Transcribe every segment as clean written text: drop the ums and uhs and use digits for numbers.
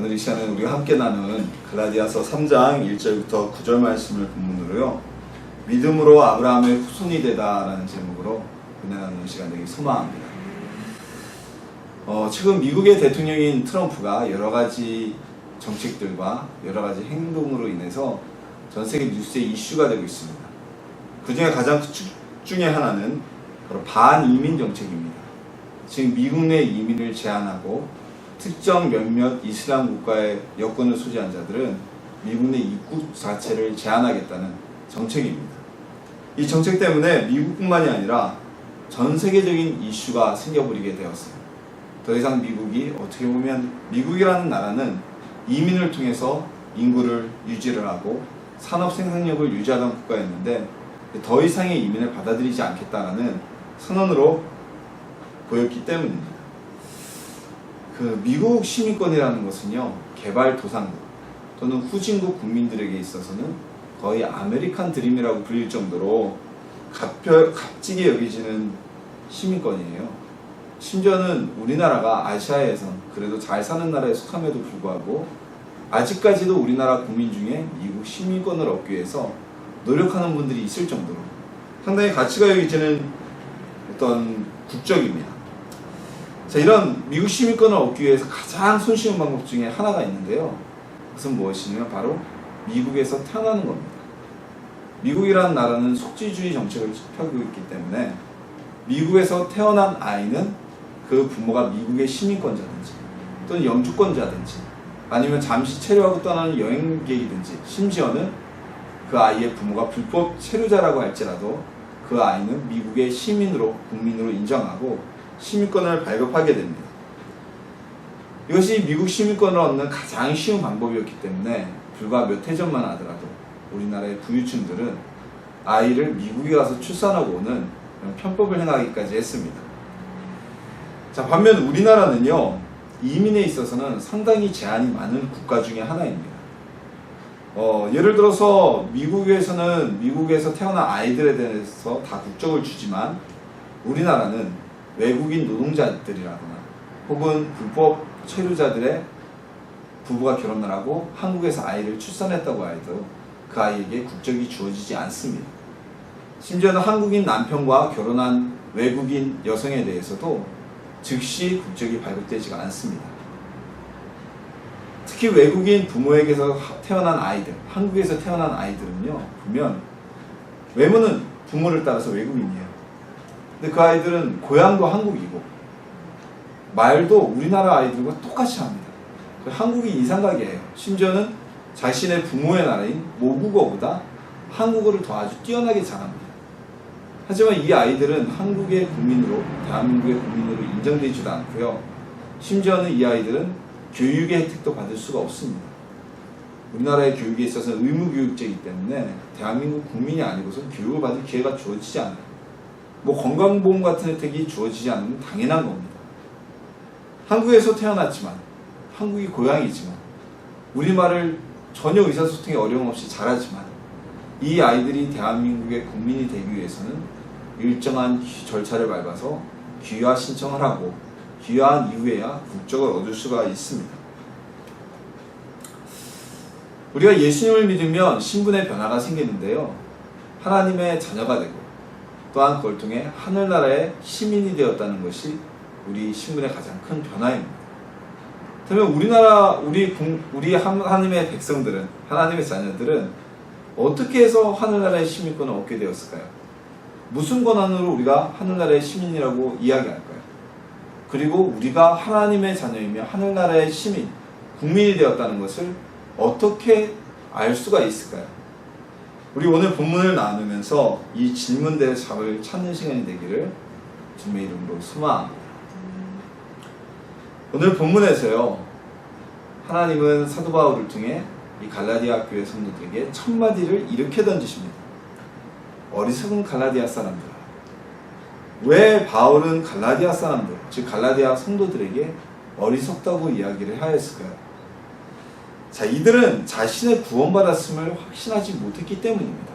오늘 이 시간에 우리가 함께 나눈 갈라디아서 3장 1절부터 9절 말씀을 본문으로요, 믿음으로 아브라함의 후손이 되다라는 제목으로 은혜 나누는 시간 되기 소망합니다. 지금 미국의 대통령인 트럼프가 여러가지 정책들과 여러가지 행동으로 인해서 전 세계 뉴스의 이슈가 되고 있습니다. 그 중에 가장 큰 축 중에 하나는 바로 반이민 정책입니다. 지금 미국 내 이민을 제한하고 특정 몇몇 이슬람 국가의 여권을 소지한 자들은 미국 내 입국 자체를 제한하겠다는 정책입니다. 이 정책 때문에 미국뿐만이 아니라 전 세계적인 이슈가 생겨버리게 되었어요. 더 이상 미국이, 어떻게 보면 미국이라는 나라는 이민을 통해서 인구를 유지를 하고 산업 생산력을 유지하던 국가였는데 더 이상의 이민을 받아들이지 않겠다라는 선언으로 보였기 때문입니다. 미국 시민권이라는 것은요, 개발도상국 또는 후진국 국민들에게 있어서는 거의 아메리칸 드림이라고 불릴 정도로 값지게 여겨지는 시민권이에요. 심지어는 우리나라가 아시아에선 그래도 잘 사는 나라에 속함에도 불구하고 아직까지도 우리나라 국민 중에 미국 시민권을 얻기 위해서 노력하는 분들이 있을 정도로 상당히 가치가 여겨지는 어떤 국적입니다. 자, 이런 미국 시민권을 얻기 위해서 가장 손쉬운 방법 중에 하나가 있는데요. 그것은 무엇이냐면 바로 미국에서 태어나는 겁니다. 미국이라는 나라는 속지주의 정책을 펴고 있기 때문에 미국에서 태어난 아이는 그 부모가 미국의 시민권자든지 또는 영주권자든지 아니면 잠시 체류하고 떠나는 여행객이든지 심지어는 그 아이의 부모가 불법 체류자라고 할지라도 그 아이는 미국의 시민으로, 국민으로 인정하고 시민권을 발급하게 됩니다. 이것이 미국 시민권을 얻는 가장 쉬운 방법이었기 때문에 불과 몇 해 전만 하더라도 우리나라의 부유층들은 아이를 미국에 가서 출산하고 오는 편법을 행하기까지 했습니다. 자, 반면 우리나라는요, 이민에 있어서는 상당히 제한이 많은 국가 중에 하나입니다. 예를 들어서 미국에서는 미국에서 태어난 아이들에 대해서 다 국적을 주지만 우리나라는 외국인 노동자들이라거나 혹은 불법 체류자들의 부부가 결혼을 하고 한국에서 아이를 출산했다고 해도 그 아이에게 국적이 주어지지 않습니다. 심지어는 한국인 남편과 결혼한 외국인 여성에 대해서도 즉시 국적이 발급되지가 않습니다. 특히 외국인 부모에게서 태어난 아이들, 한국에서 태어난 아이들은요, 보면 외모는 부모를 따라서 외국인이에요. 근데 그 아이들은 고향도 한국이고 말도 우리나라 아이들과 똑같이 합니다. 한국이 이상하게 해요. 심지어는 자신의 부모의 나라인 모국어보다 한국어를 더 아주 뛰어나게 잘합니다. 하지만 이 아이들은 한국의 국민으로, 대한민국의 국민으로 인정되지도 않고요. 심지어는 이 아이들은 교육의 혜택도 받을 수가 없습니다. 우리나라의 교육에 있어서 의무교육제이기 때문에 대한민국 국민이 아니고선 교육을 받을 기회가 주어지지 않아요. 건강보험 같은 혜택이 주어지지 않으면 당연한 겁니다. 한국에서 태어났지만, 한국이 고향이지만, 우리말을 전혀 의사소통에 어려움 없이 잘하지만, 이 아이들이 대한민국의 국민이 되기 위해서는 일정한 절차를 밟아서 귀화 신청을 하고 귀화한 이후에야 국적을 얻을 수가 있습니다. 우리가 예수님을 믿으면 신분의 변화가 생기는데요, 하나님의 자녀가 되고 또한 그걸 통해 하늘나라의 시민이 되었다는 것이 우리 신분의 가장 큰 변화입니다. 그러면 우리 하나님의 백성들은, 하나님의 자녀들은 어떻게 해서 하늘나라의 시민권을 얻게 되었을까요? 무슨 권한으로 우리가 하늘나라의 시민이라고 이야기할까요? 그리고 우리가 하나님의 자녀이며 하늘나라의 시민, 국민이 되었다는 것을 어떻게 알 수가 있을까요? 우리 오늘 본문을 나누면서 이 질문대의 답을 찾는 시간이 되기를 주님의 이름으로 소망합니다. 오늘 본문에서요, 하나님은 사도 바울을 통해 이 갈라디아 교회 성도들에게 첫 마디를 이렇게 던지십니다. 어리석은 갈라디아 사람들아. 왜 바울은 갈라디아 사람들, 즉 갈라디아 성도들에게 어리석다고 이야기를 하였을까요? 자, 이들은 자신의 구원받았음을 확신하지 못했기 때문입니다.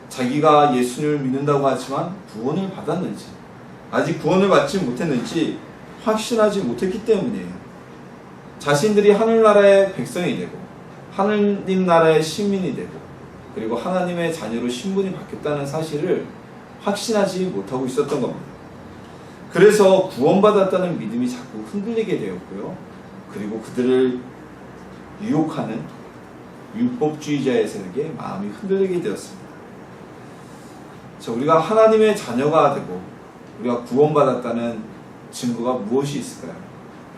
자기가 예수님을 믿는다고 하지만 구원을 받았는지, 아직 구원을 받지 못했는지 확신하지 못했기 때문이에요. 자신들이 하늘나라의 백성이 되고 하느님 나라의 시민이 되고 그리고 하나님의 자녀로 신분이 바뀌었다는 사실을 확신하지 못하고 있었던 겁니다. 그래서 구원받았다는 믿음이 자꾸 흔들리게 되었고요. 그리고 그들을 유혹하는 율법주의자의 세력에 마음이 흔들리게 되었습니다. 자, 우리가 하나님의 자녀가 되고 우리가 구원받았다는 증거가 무엇이 있을까요?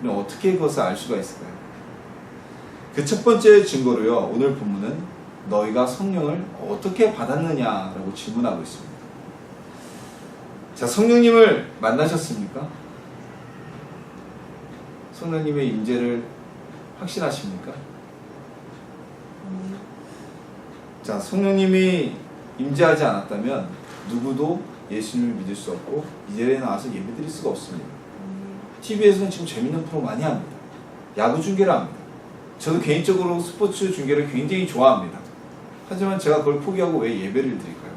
그럼 어떻게 그것을 알 수가 있을까요? 그 첫 번째 증거로요, 오늘 본문은 너희가 성령을 어떻게 받았느냐라고 질문하고 있습니다. 자, 성령님을 만나셨습니까? 성령님의 임재를 확신하십니까? 자, 성령님이 임재하지 않았다면 누구도 예수님을 믿을 수 없고 이 자리에 나와서 예배드릴 수가 없습니다. TV에서는 지금 재밌는 프로 많이 합니다. 야구 중계를 합니다. 저도 개인적으로 스포츠 중계를 굉장히 좋아합니다. 하지만 제가 그걸 포기하고 왜 예배를 드릴까요?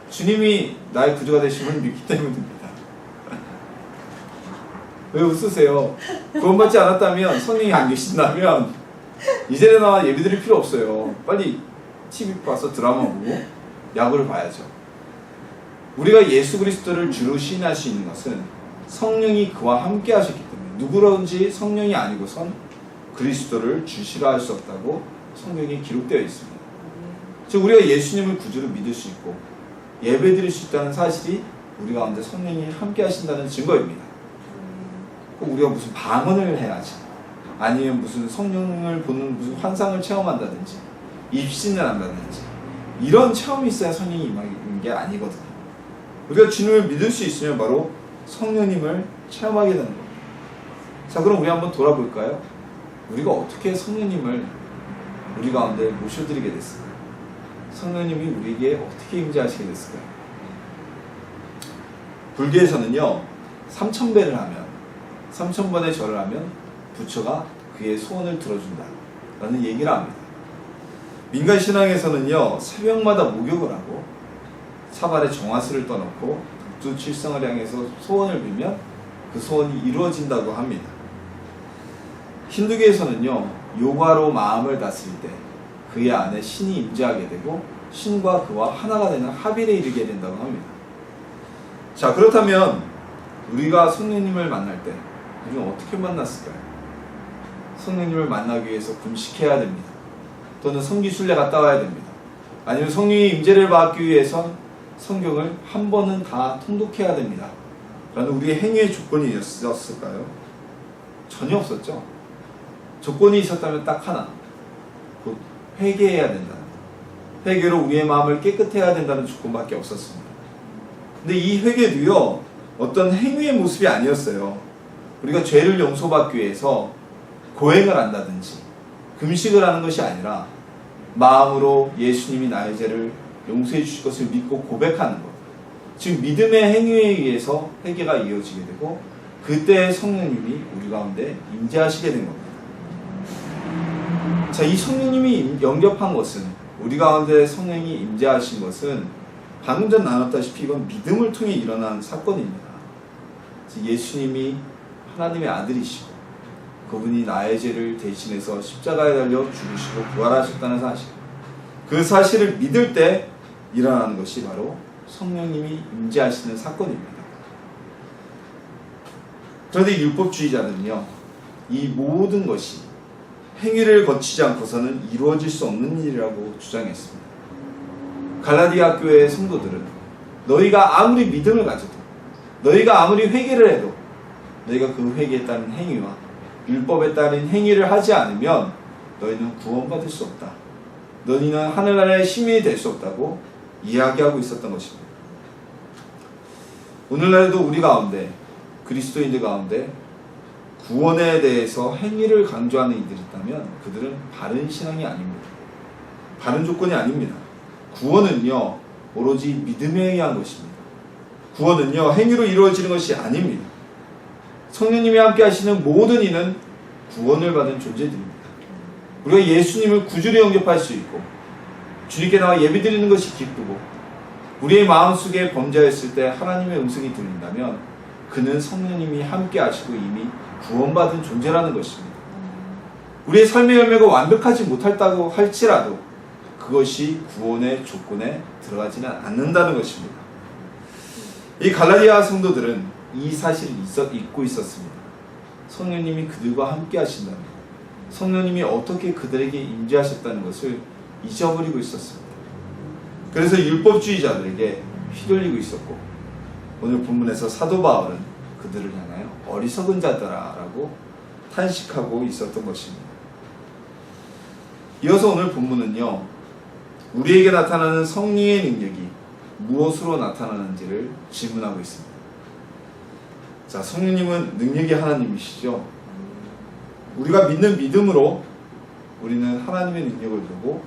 주님이 나의 구주가 되심을 믿기 때문입니다. 왜 웃으세요? 구원받지 않았다면, 성령이 안 계신다면 이제는 나와 예배드릴 필요 없어요. 빨리 TV 봐서 드라마 보고 야구를 봐야죠. 우리가 예수 그리스도를 주로 시인할 수 있는 것은 성령이 그와 함께 하셨기 때문에 누구든지 성령이 아니고선 그리스도를 주시라 할 수 없다고 성경에 기록되어 있습니다. 즉 우리가 예수님을 구주로 믿을 수 있고 예배드릴 수 있다는 사실이 우리 가운데 성령이 함께 하신다는 증거입니다. 꼭 우리가 무슨 방언을 해야지, 아니면 무슨 성령을 보는 무슨 환상을 체험한다든지 입신을 한다든지 이런 체험이 있어야 성령이 임하는 게 아니거든요. 우리가 주님을 믿을 수 있으면 바로 성령님을 체험하게 되는 겁니다. 자, 그럼 우리 한번 돌아볼까요? 우리가 어떻게 성령님을 우리 가운데 모셔드리게 됐을까요? 성령님이 우리에게 어떻게 임재하시게 됐을까요? 불교에서는요, 3000배를 하면, 3000번의 절을 하면 부처가 그의 소원을 들어준다 라는 얘기를 합니다. 민간 신앙에서는요, 새벽마다 목욕을 하고 사발에 정화수를 떠놓고 북두칠성을 향해서 소원을 빌면 그 소원이 이루어진다고 합니다. 힌두교에서는요, 요가로 마음을 다스릴 때 그의 안에 신이 임재하게 되고 신과 그와 하나가 되는 합일에 이르게 된다고 합니다. 자, 그렇다면 우리가 성령님을 만날 때 우리는 어떻게 만났을까요? 성령님을 만나기 위해서 금식해야 됩니다. 또는 성기순례 갔다 와야 됩니다. 아니면 성령의 임재를 받기 위해선 성경을 한 번은 다 통독해야 됩니다. 라는 우리의 행위의 조건이 있었을까요? 전혀 없었죠. 조건이 있었다면 딱 하나, 곧 회개해야 된다는, 회개로 우리의 마음을 깨끗해야 된다는 조건밖에 없었습니다. 근데 이 회개도요, 어떤 행위의 모습이 아니었어요. 우리가 죄를 용서받기 위해서 고행을 한다든지 금식을 하는 것이 아니라 마음으로 예수님이 나의 죄를 용서해 주실 것을 믿고 고백하는 것, 즉 믿음의 행위에 의해서 회개가 이어지게 되고 그때 성령님이 우리 가운데 임재하시게 된 겁니다. 자, 이 성령님이 영접한 것은, 우리 가운데 성령이 임재하신 것은 방금 전 나눴다시피 이건 믿음을 통해 일어난 사건입니다. 예수님이 하나님의 아들이시고 그분이 나의 죄를 대신해서 십자가에 달려 죽으시고 부활하셨다는 사실, 그 사실을 믿을 때 일어나는 것이 바로 성령님이 임재하시는 사건입니다. 그런데 율법주의자는요, 이 모든 것이 행위를 거치지 않고서는 이루어질 수 없는 일이라고 주장했습니다. 갈라디아 교회의 성도들은 너희가 아무리 믿음을 가져도, 너희가 아무리 회개를 해도 너희가 그 회개에 따른 행위와 율법에 따른 행위를 하지 않으면 너희는 구원받을 수 없다, 너희는 하늘나라의 시민이 될 수 없다고 이야기하고 있었던 것입니다. 오늘날에도 우리 가운데, 그리스도인들 가운데 구원에 대해서 행위를 강조하는 이들이 있다면 그들은 바른 신앙이 아닙니다. 바른 조건이 아닙니다. 구원은요, 오로지 믿음에 의한 것입니다. 구원은요, 행위로 이루어지는 것이 아닙니다. 성령님이 함께 하시는 모든 이는 구원을 받은 존재들입니다. 우리가 예수님을 구주로 영접할 수 있고 주님께 나와 예배드리는 것이 기쁘고 우리의 마음속에 범죄했을 때 하나님의 음성이 들린다면 그는 성령님이 함께 하시고 이미 구원받은 존재라는 것입니다. 우리의 삶의 열매가 완벽하지 못했다고 할지라도 그것이 구원의 조건에 들어가지는 않는다는 것입니다. 이 갈라디아 성도들은 이 사실을 잊고 있었습니다. 성령님이 그들과 함께 하신다는 것, 성령님이 어떻게 그들에게 임재하셨다는 것을 잊어버리고 있었습니다. 그래서 율법주의자들에게 휘둘리고 있었고, 오늘 본문에서 사도 바울은 그들을 향하여 어리석은 자들아라고 탄식하고 있었던 것입니다. 이어서 오늘 본문은요, 우리에게 나타나는 성령의 능력이 무엇으로 나타나는지를 질문하고 있습니다. 자, 성령님은 능력의 하나님이시죠. 우리가 믿는 믿음으로 우리는 하나님의 능력을 보고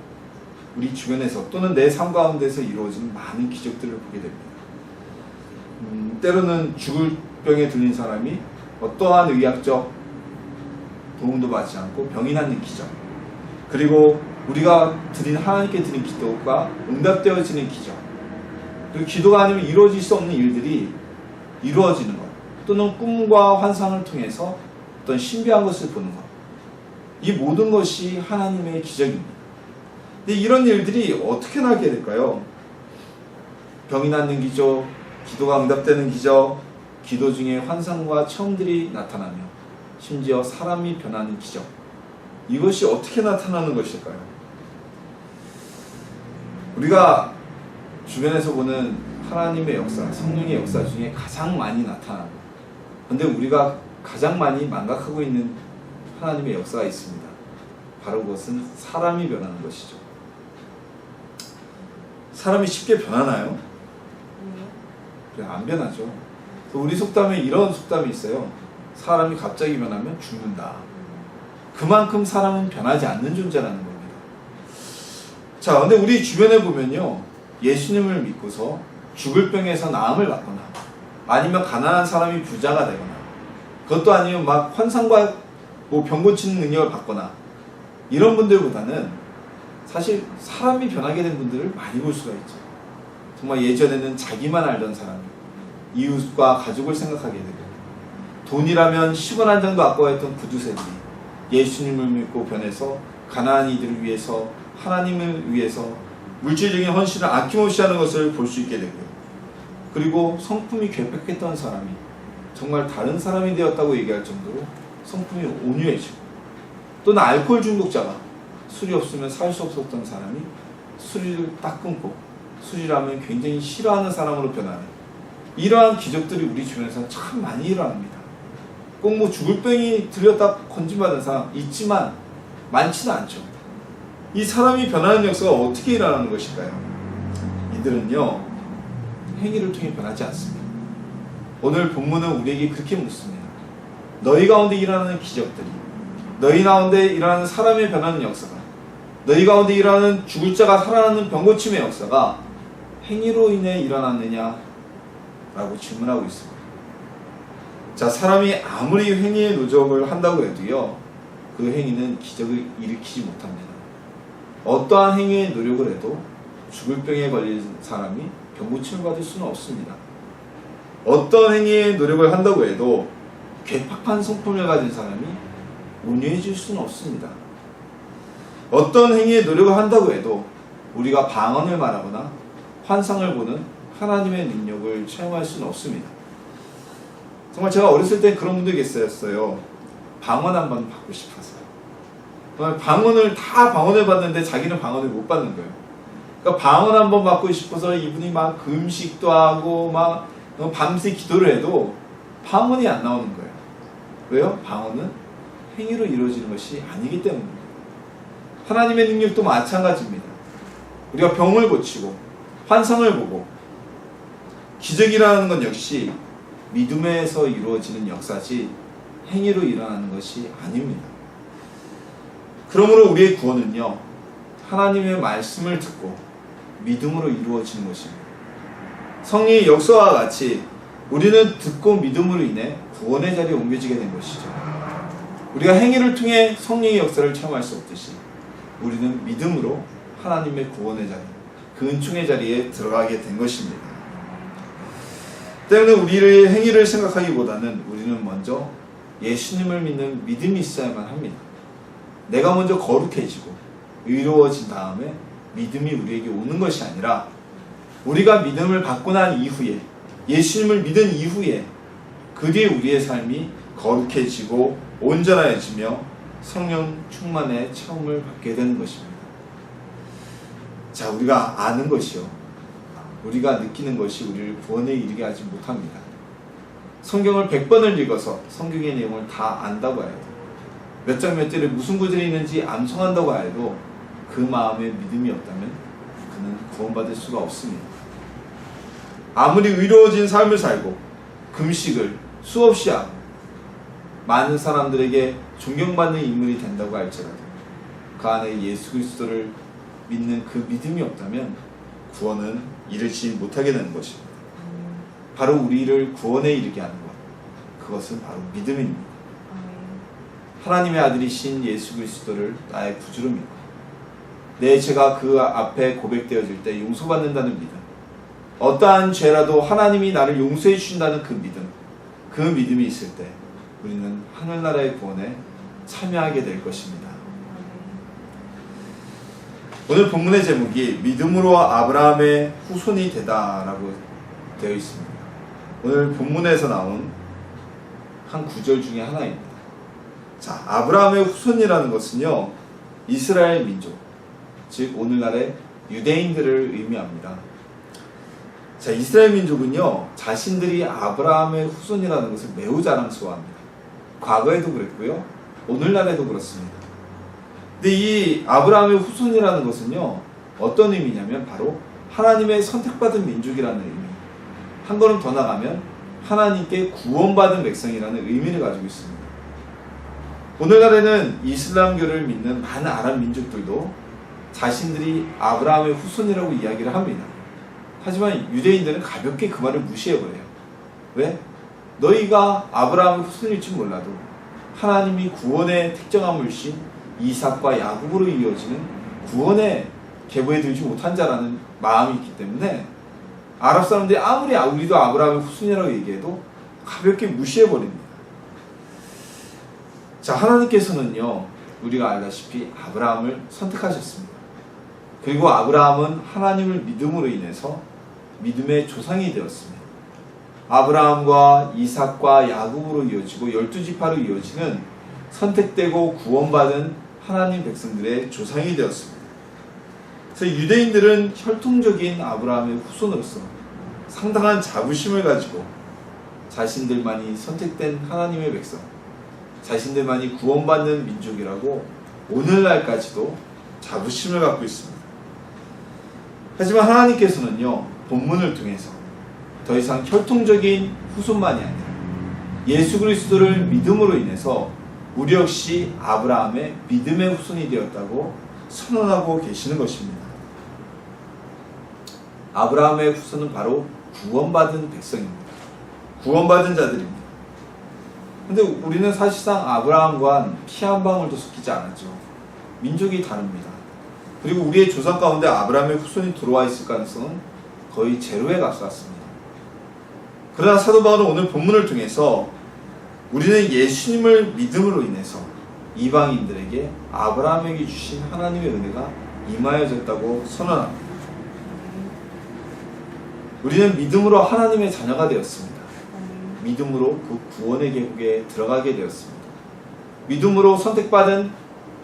우리 주변에서 또는 내 삶 가운데서 이루어지는 많은 기적들을 보게 됩니다. 때로는 죽을 병에 들린 사람이 어떠한 의학적 도움도 받지 않고 병이 낫는 기적, 그리고 우리가 하나님께 드린 기도가 응답되어지는 기적, 그리고 기도가 아니면 이루어질 수 없는 일들이 이루어지는 것, 또는 꿈과 환상을 통해서 어떤 신비한 것을 보는 것, 이 모든 것이 하나님의 기적입니다. 근데 이런 일들이 어떻게 나게 될까요? 병이 낫는 기적, 기도가 응답되는 기적, 기도 중에 환상과 체험들이 나타나며 심지어 사람이 변하는 기적, 이것이 어떻게 나타나는 것일까요? 우리가 주변에서 보는 하나님의 역사, 성령의 역사 중에 가장 많이 나타나고, 그런데 우리가 가장 많이 망각하고 있는 하나님의 역사가 있습니다. 바로 그것은 사람이 변하는 것이죠. 사람이 쉽게 변하나요? 그래, 안 변하죠. 우리 속담에 이런 속담이 있어요. 사람이 갑자기 변하면 죽는다. 그만큼 사람은 변하지 않는 존재라는 겁니다. 자, 근데 우리 주변에 보면요, 예수님을 믿고서 죽을 병에서 나음을 받거나, 아니면 가난한 사람이 부자가 되거나, 그것도 아니면 막 환상과 병 고치는 능력을 받거나, 이런 분들보다는 사실 사람이 변하게 된 분들을 많이 볼 수가 있죠. 정말 예전에는 자기만 알던 사람이 이웃과 가족을 생각하게 되고, 돈이라면 10원 한 장도 아까워했던 구두쇠들이 예수님을 믿고 변해서 가난한 이들을 위해서, 하나님을 위해서 물질적인 헌신을 아낌없이 하는 것을 볼 수 있게 되고요. 그리고 성품이 괴팍했던 사람이 정말 다른 사람이 되었다고 얘기할 정도로 성품이 온유해지고, 또는 알코올 중독자가 술이 없으면 살 수 없었던 사람이 술을 딱 끊고 술이라면 굉장히 싫어하는 사람으로 변하는, 이러한 기적들이 우리 주변에서 참 많이 일어납니다. 꼭 뭐 죽을 병이 들렸다 건진받은 사람 있지만 많지는 않죠. 이 사람이 변하는 역사가 어떻게 일어나는 것일까요? 이들은요, 행위를 통해 변하지 않습니다. 오늘 본문은 우리에게 그렇게 묻습니다. 너희 가운데 일어나는 기적들이, 너희 가운데 일어나는 사람의 변하는 역사가, 너희 가운데 일어나는 죽을 자가 살아나는 병고침의 역사가 행위로 인해 일어났느냐? 라고 질문하고 있습니다. 자, 사람이 아무리 행위의 노력을 한다고 해도요, 그 행위는 기적을 일으키지 못합니다. 어떠한 행위의 노력을 해도 죽을 병에 걸린 사람이 병고침을 받을 수는 없습니다. 어떤 행위의 노력을 한다고 해도 괴팍한 성품을 가진 사람이 온유해질 수는 없습니다. 어떤 행위의 노력을 한다고 해도 우리가 방언을 말하거나 환상을 보는 하나님의 능력을 체험할 수는 없습니다. 정말 제가 어렸을 때 그런 분들이 계셨어요. 방언 한 번 받고 싶어서요. 정말 방언을 받는데 자기는 방언을 못 받는 거예요. 그러니까 방언 한 번 받고 싶어서 이분이 막 금식도 하고 막 밤새 기도를 해도 방언이 안 나오는 거예요. 왜요? 방언은 행위로 이루어지는 것이 아니기 때문입니다. 하나님의 능력도 마찬가지입니다. 우리가 병을 고치고 환상을 보고 기적이라는 건 역시 믿음에서 이루어지는 역사지 행위로 일어나는 것이 아닙니다. 그러므로 우리의 구원은요, 하나님의 말씀을 듣고 믿음으로 이루어지는 것입니다. 성령의 역사와 같이 우리는 듣고 믿음으로 인해 구원의 자리에 옮겨지게 된 것이죠. 우리가 행위를 통해 성령의 역사를 체험할 수 없듯이 우리는 믿음으로 하나님의 구원의 자리, 그 은총의 자리에 들어가게 된 것입니다. 때문에 우리의 행위를 생각하기보다는 우리는 먼저 예수님을 믿는 믿음이 있어야만 합니다. 내가 먼저 거룩해지고 의로워진 다음에 믿음이 우리에게 오는 것이 아니라 우리가 믿음을 받고 난 이후에 예수님을 믿은 이후에 그 뒤에 우리의 삶이 거룩해지고 온전해지며 성령 충만의 체험을 받게 되는 것입니다. 자, 우리가 아는 것이요, 우리가 느끼는 것이 우리를 구원에 이르게 하지 못합니다. 성경을 100번을 읽어서 성경의 내용을 다 안다고 해도, 몇 장 몇 절에 무슨 구절이 있는지 암송한다고 해도 그 마음에 믿음이 없다면 그는 구원받을 수가 없습니다. 아무리 의로워진 삶을 살고 금식을 수없이 하고 많은 사람들에게 존경받는 인물이 된다고 할지라도 그 안에 예수 그리스도를 믿는 그 믿음이 없다면 구원은 이르지 못하게 되는 것입니다. 바로 우리를 구원에 이르게 하는 것, 그것은 바로 믿음입니다. 하나님의 아들이신 예수 그리스도를 나의 구주로 믿고 내 죄가 그 앞에 고백되어질 때 용서받는다는 믿음, 어떠한 죄라도 하나님이 나를 용서해 주신다는 그 믿음, 그 믿음이 있을 때 우리는 하늘나라의 구원에 참여하게 될 것입니다. 오늘 본문의 제목이 믿음으로 아브라함의 후손이 되다라고 되어 있습니다. 오늘 본문에서 나온 한 구절 중에 하나입니다. 자, 아브라함의 후손이라는 것은요, 이스라엘 민족, 즉 오늘날의 유대인들을 의미합니다. 자, 이스라엘 민족은요, 자신들이 아브라함의 후손이라는 것을 매우 자랑스러워합니다. 과거에도 그랬고요, 오늘날에도 그렇습니다. 근데 이 아브라함의 후손이라는 것은요, 어떤 의미냐면 바로 하나님의 선택받은 민족이라는 의미, 한 걸음 더 나가면 하나님께 구원받은 백성이라는 의미를 가지고 있습니다. 오늘날에는 이슬람교를 믿는 많은 아랍 민족들도 자신들이 아브라함의 후손이라고 이야기를 합니다. 하지만 유대인들은 가볍게 그 말을 무시해버려요. 왜? 너희가 아브라함의 후손일지 몰라도 하나님이 구원의 특정한 물신 이삭과 야곱으로 이어지는 구원에 계보에 들지 못한 자라는 마음이 있기 때문에 아랍 사람들이 아무리 우리도 아브라함의 후손이라고 얘기해도 가볍게 무시해버립니다. 자, 하나님께서는요, 우리가 알다시피 아브라함을 선택하셨습니다. 그리고 아브라함은 하나님을 믿음으로 인해서 믿음의 조상이 되었습니다. 아브라함과 이삭과 야곱으로 이어지고 12지파로 이어지는 선택되고 구원받은 하나님 백성들의 조상이 되었습니다. 그래서 유대인들은 혈통적인 아브라함의 후손으로서 상당한 자부심을 가지고 자신들만이 선택된 하나님의 백성, 자신들만이 구원받는 민족이라고 오늘날까지도 자부심을 갖고 있습니다. 하지만 하나님께서는요, 본문을 통해서 더 이상 혈통적인 후손만이 아니라 예수 그리스도를 믿음으로 인해서 우리 역시 아브라함의 믿음의 후손이 되었다고 선언하고 계시는 것입니다. 아브라함의 후손은 바로 구원받은 백성입니다. 구원받은 자들입니다. 근데 우리는 사실상 아브라함과 피 한 방울도 섞이지 않았죠. 민족이 다릅니다. 그리고 우리의 조상 가운데 아브라함의 후손이 들어와 있을 가능성은 거의 제로에 가까웠습니다. 그러나 사도 바울은 오늘 본문을 통해서 우리는 예수님을 믿음으로 인해서 이방인들에게 아브라함에게 주신 하나님의 은혜가 임하여졌다고 선언합니다. 우리는 믿음으로 하나님의 자녀가 되었습니다. 믿음으로 그 구원의 계곡에 들어가게 되었습니다. 믿음으로 선택받은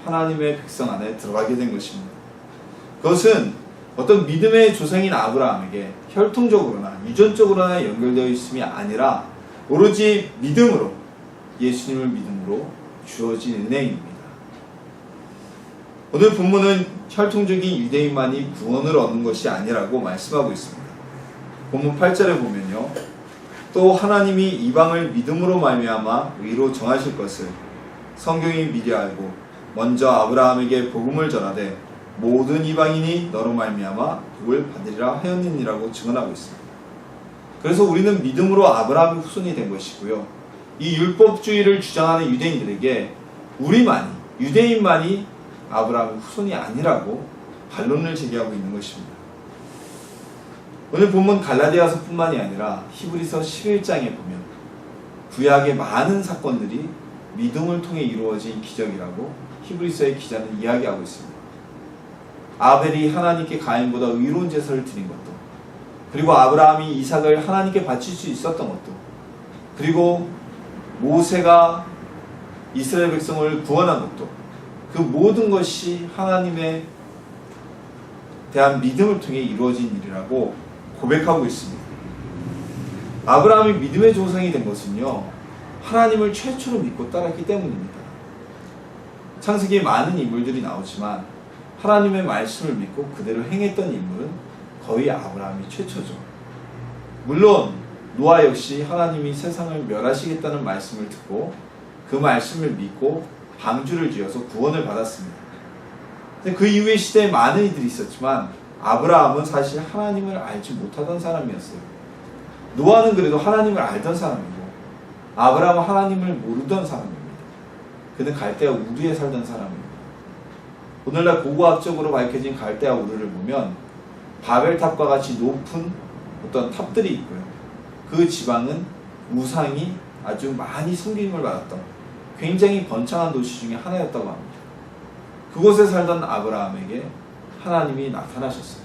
하나님의 백성 안에 들어가게 된 것입니다. 그것은 어떤 믿음의 조상인 아브라함에게 혈통적으로나 유전적으로나 연결되어 있음이 아니라 오로지 믿음으로, 예수님을 믿음으로 주어진 은혜입니다. 오늘 본문은 혈통적인 유대인만이 구원을 얻는 것이 아니라고 말씀하고 있습니다. 본문 8절에 보면요, 또 하나님이 이방을 믿음으로 말미암아 의로 정하실 것을 성경이 미리 알고 먼저 아브라함에게 복음을 전하되 모든 이방인이 너로 말미암아 복을 받으리라 하였느니라고 증언하고 있습니다. 그래서 우리는 믿음으로 아브라함의 후손이 된 것이고요, 이 율법주의를 주장하는 유대인들에게 우리만이, 유대인만이 아브라함의 후손이 아니라고 반론을 제기하고 있는 것입니다. 오늘 본문 갈라디아서뿐만이 아니라 히브리서 11장에 보면 구약의 많은 사건들이 믿음을 통해 이루어진 기적이라고 히브리서의 기자는 이야기하고 있습니다. 아벨이 하나님께 가인보다 의로운 제사를 드린 것도, 그리고 아브라함이 이삭을 하나님께 바칠 수 있었던 것도, 그리고 모세가 이스라엘 백성을 구원한 것도, 그 모든 것이 하나님에 대한 믿음을 통해 이루어진 일이라고 고백하고 있습니다. 아브라함이 믿음의 조상이 된 것은요, 하나님을 최초로 믿고 따랐기 때문입니다. 창세기에 많은 인물들이 나오지만 하나님의 말씀을 믿고 그대로 행했던 인물은 거의 아브라함이 최초죠. 물론 노아 역시 하나님이 세상을 멸하시겠다는 말씀을 듣고 그 말씀을 믿고 방주를 지어서 구원을 받았습니다. 그 이후의 시대에 많은 이들이 있었지만 아브라함은 사실 하나님을 알지 못하던 사람이었어요. 노아는 그래도 하나님을 알던 사람이고 아브라함은 하나님을 모르던 사람입니다. 그는 갈대아 우르에 살던 사람입니다. 오늘날 고고학적으로 밝혀진 갈대아 우르를 보면 바벨탑과 같이 높은 어떤 탑들이 있고요. 그 지방은 우상이 아주 많이 섬김을 받았던 굉장히 번창한 도시 중에 하나였다고 합니다. 그곳에 살던 아브라함에게 하나님이 나타나셨어요.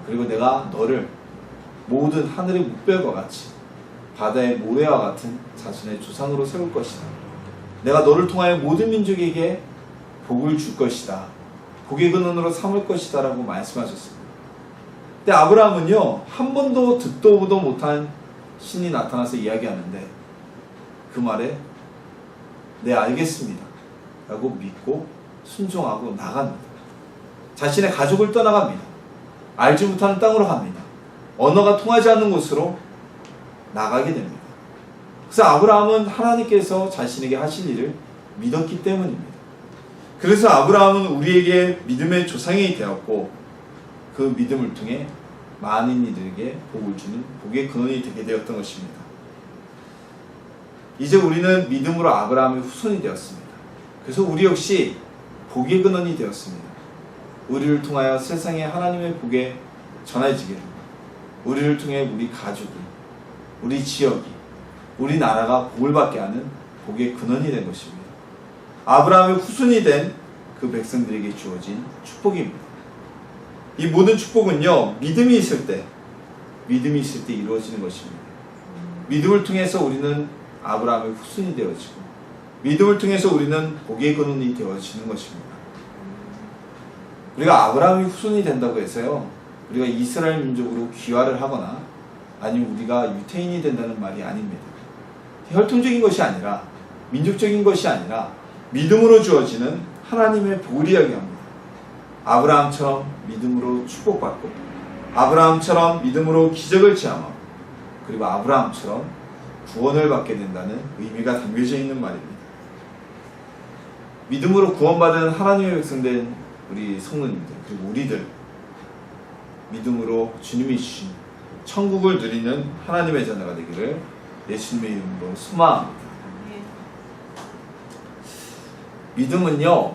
그리고 내가 너를 모든 하늘의 묵별과 같이 바다의 모래와 같은 자신의 조상으로 세울 것이다. 내가 너를 통하여 모든 민족에게 복을 줄 것이다. 복의 근원으로 삼을 것이다 라고 말씀하셨습니다. 근데 아브라함은요, 한 번도 듣도 보도 못한 신이 나타나서 이야기하는데 그 말에 네 알겠습니다 라고 믿고 순종하고 나갑니다. 자신의 가족을 떠나갑니다. 알지 못하는 땅으로 갑니다. 언어가 통하지 않는 곳으로 나가게 됩니다. 그래서 아브라함은 하나님께서 자신에게 하실 일을 믿었기 때문입니다. 그래서 아브라함은 우리에게 믿음의 조상이 되었고 그 믿음을 통해 많은 이들에게 복을 주는 복의 근원이 되게 되었던 것입니다. 이제 우리는 믿음으로 아브라함의 후손이 되었습니다. 그래서 우리 역시 복의 근원이 되었습니다. 우리를 통하여 세상에 하나님의 복에 전해지기를, 우리를 통해 우리 가족이, 우리 지역이, 우리나라가 복을 받게 하는 복의 근원이 된 것입니다. 아브라함의 후손이 된 그 백성들에게 주어진 축복입니다. 이 모든 축복은요, 믿음이 있을 때 이루어지는 것입니다. 믿음을 통해서 우리는 아브라함의 후손이 되어지고 믿음을 통해서 우리는 복의 근원이 되어지는 것입니다. 우리가 아브라함의 후손이 된다고 해서요, 우리가 이스라엘 민족으로 귀화를 하거나 아니면 우리가 유태인이 된다는 말이 아닙니다. 혈통적인 것이 아니라, 민족적인 것이 아니라 믿음으로 주어지는 하나님의 복을 이야기합니다. 아브라함처럼 믿음으로 축복받고 아브라함처럼 믿음으로 기적을 체험하고 그리고 아브라함처럼 구원을 받게 된다는 의미가 담겨져 있는 말입니다. 믿음으로 구원받은 하나님의 백성된 우리 성도님들, 그리고 우리들, 믿음으로 주님이 주신 천국을 누리는 하나님의 자녀가 되기를 예수님의 이름으로 소망합니다. 믿음은요,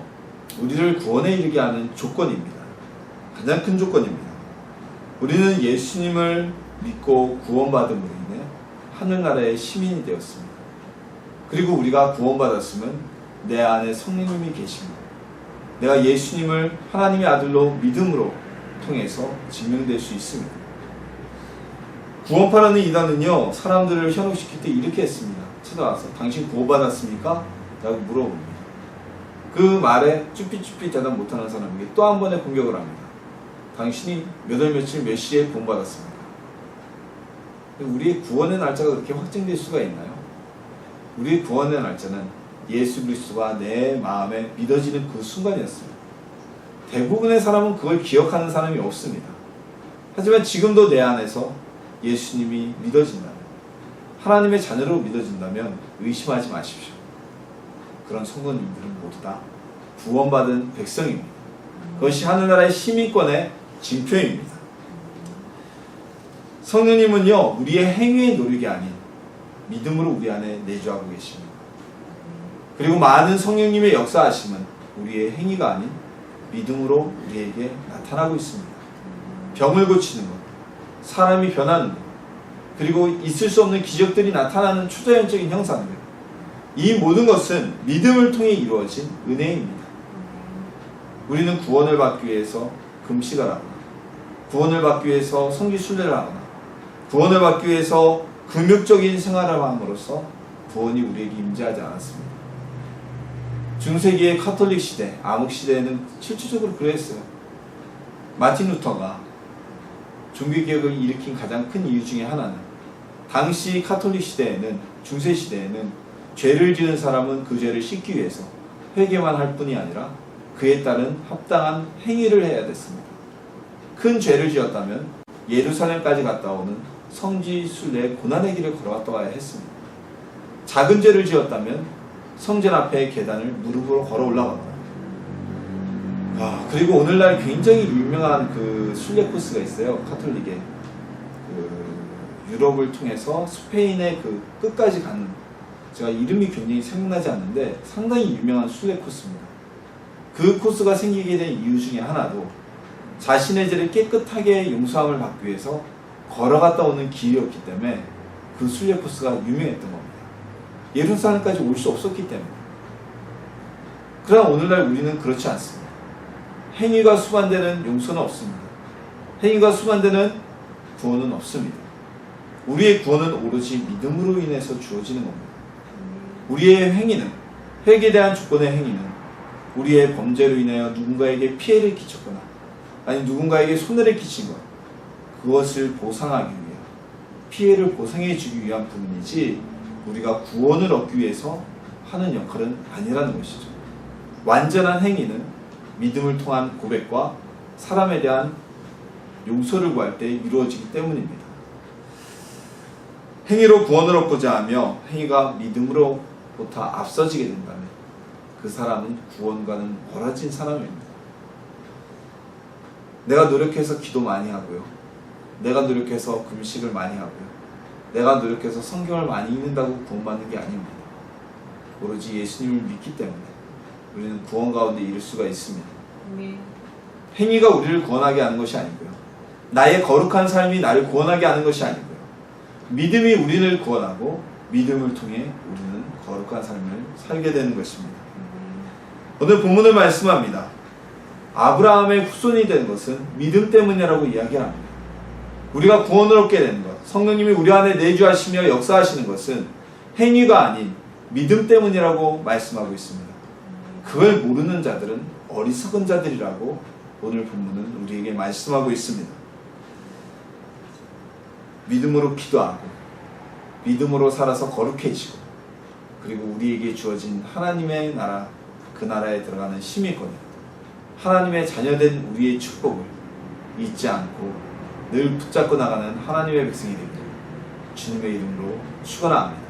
우리를 구원에 이르게 하는 조건입니다. 가장 큰 조건입니다. 우리는 예수님을 믿고 구원받음으로 인해 하늘나라의 시민이 되었습니다. 그리고 우리가 구원받았으면 내 안에 성령님이 계십니다. 내가 예수님을 하나님의 아들로 믿음으로 통해서 증명될 수 있습니다. 구원파라는 이단은요, 사람들을 현혹시킬 때 이렇게 했습니다. 찾아와서 당신 구원받았습니까? 라고 물어봅니다. 그 말에 쭈삣쭈삣 대답 못하는 사람에게 또 한 번의 공격을 합니다. 당신이 몇 월 며칠 몇 시에 구원받았습니까? 우리의 구원의 날짜가 그렇게 확정될 수가 있나요? 우리의 구원의 날짜는 예수 그리스도가 내 마음에 믿어지는 그 순간이었습니다. 대부분의 사람은 그걸 기억하는 사람이 없습니다. 하지만 지금도 내 안에서 예수님이 믿어진다면, 하나님의 자녀로 믿어진다면 의심하지 마십시오. 그런 성도님들은 모두 다 구원받은 백성입니다. 그것이 하늘나라의 시민권의 징표입니다. 성령님은요, 우리의 행위의 노력이 아닌 믿음으로 우리 안에 내주하고 계십니다. 그리고 많은 성령님의 역사하심은 우리의 행위가 아닌 믿음으로 우리에게 나타나고 있습니다. 병을 고치는 것, 사람이 변하는 것, 그리고 있을 수 없는 기적들이 나타나는 초자연적인 형상들, 이 모든 것은 믿음을 통해 이루어진 은혜입니다. 우리는 구원을 받기 위해서 금식을 하거나, 구원을 받기 위해서 성기 순례를 하거나, 구원을 받기 위해서 금욕적인 생활을 함으로써 구원이 우리에게 임재하지 않았습니다. 중세기의 카톨릭 시대, 암흑 시대에는 실질적으로 그랬어요. 마틴 루터가 종교개혁을 일으킨 가장 큰 이유 중에 하나는, 당시 카톨릭 시대에는, 중세 시대에는 죄를 지은 사람은 그 죄를 씻기 위해서 회개만 할 뿐이 아니라 그에 따른 합당한 행위를 해야 됐습니다. 큰 죄를 지었다면 예루살렘까지 갔다 오는 성지 순례의 고난의 길을 걸어갔다 와야 했습니다. 작은 죄를 지었다면 성전 앞에 계단을 무릎으로 걸어 올라갔다. 그리고 오늘날 굉장히 유명한 그 순례 코스가 있어요. 카톨릭의 유럽을 통해서 스페인의 그 끝까지 가는, 제가 이름이 굉장히 생각나지 않는데 상당히 유명한 순례 코스입니다. 그 코스가 생기게 된 이유 중에 하나도 자신의 죄를 깨끗하게 용서함을 받기 위해서 걸어갔다 오는 길이었기 때문에 그 순례 코스가 유명했던 겁니다. 예루살렘까지 올 수 없었기 때문에. 그러나 오늘날 우리는 그렇지 않습니다. 행위가 수반되는 용서는 없습니다. 행위가 수반되는 구원은 없습니다. 우리의 구원은 오로지 믿음으로 인해서 주어지는 겁니다. 우리의 행위는, 회개에 대한 조건의 행위는 우리의 범죄로 인하여 누군가에게 피해를 끼쳤거나 아니 누군가에게 손해를 끼친 것, 그것을 보상하기 위해, 피해를 보상해 주기 위한 부분이지 우리가 구원을 얻기 위해서 하는 역할은 아니라는 것이죠. 완전한 행위는 믿음을 통한 고백과 사람에 대한 용서를 구할 때 이루어지기 때문입니다. 행위로 구원을 얻고자 하며 행위가 믿음으로부터 앞서지게 된다면 그 사람은 구원과는 멀어진 사람입니다. 내가 노력해서 기도 많이 하고요, 내가 노력해서 금식을 많이 하고요, 내가 노력해서 성경을 많이 읽는다고 구원받는 게 아닙니다. 오로지 예수님을 믿기 때문에 우리는 구원 가운데 이를 수가 있습니다. 행위가 우리를 구원하게 하는 것이 아니고요, 나의 거룩한 삶이 나를 구원하게 하는 것이 아니고요, 믿음이 우리를 구원하고 믿음을 통해 우리는 거룩한 삶을 살게 되는 것입니다. 오늘 본문을 말씀합니다. 아브라함의 후손이 된 것은 믿음 때문이라고 이야기합니다. 우리가 구원을 얻게 되는 것, 성령님이 우리 안에 내주하시며 역사하시는 것은 행위가 아닌 믿음 때문이라고 말씀하고 있습니다. 그걸 모르는 자들은 어리석은 자들이라고 오늘 본문은 우리에게 말씀하고 있습니다. 믿음으로 기도하고 믿음으로 살아서 거룩해지고, 그리고 우리에게 주어진 하나님의 나라, 그 나라에 들어가는 시민권, 하나님의 자녀된 우리의 축복을 잊지 않고 늘 붙잡고 나가는 하나님의 백성이 되기를 주님의 이름으로 축원합니다.